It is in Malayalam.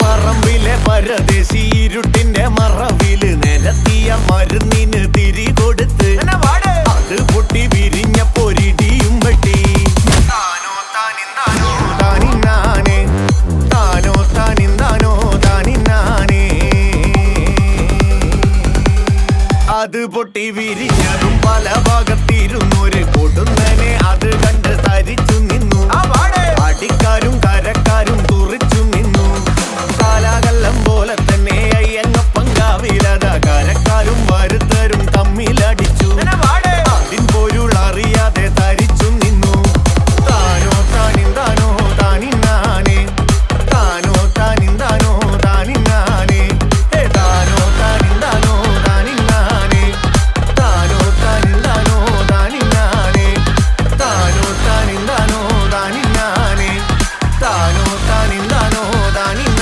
പറമ്പിലെ പരദേശി ഇരുട്ടിന്റെ മറവില് നിലത്തിയ മരുന്നിന് തിരി കൊടുത്ത് അത് പൊട്ടി വിരിഞ്ഞ പൊരിടിയും വെട്ടി. താനോ താനിന്താനോ താനിന്നാനേ, താനോ താനിന്താനോ താനിന്നാനേ. അത് പൊട്ടി വിരിഞ്ഞതും പല ഭാഗത്ത്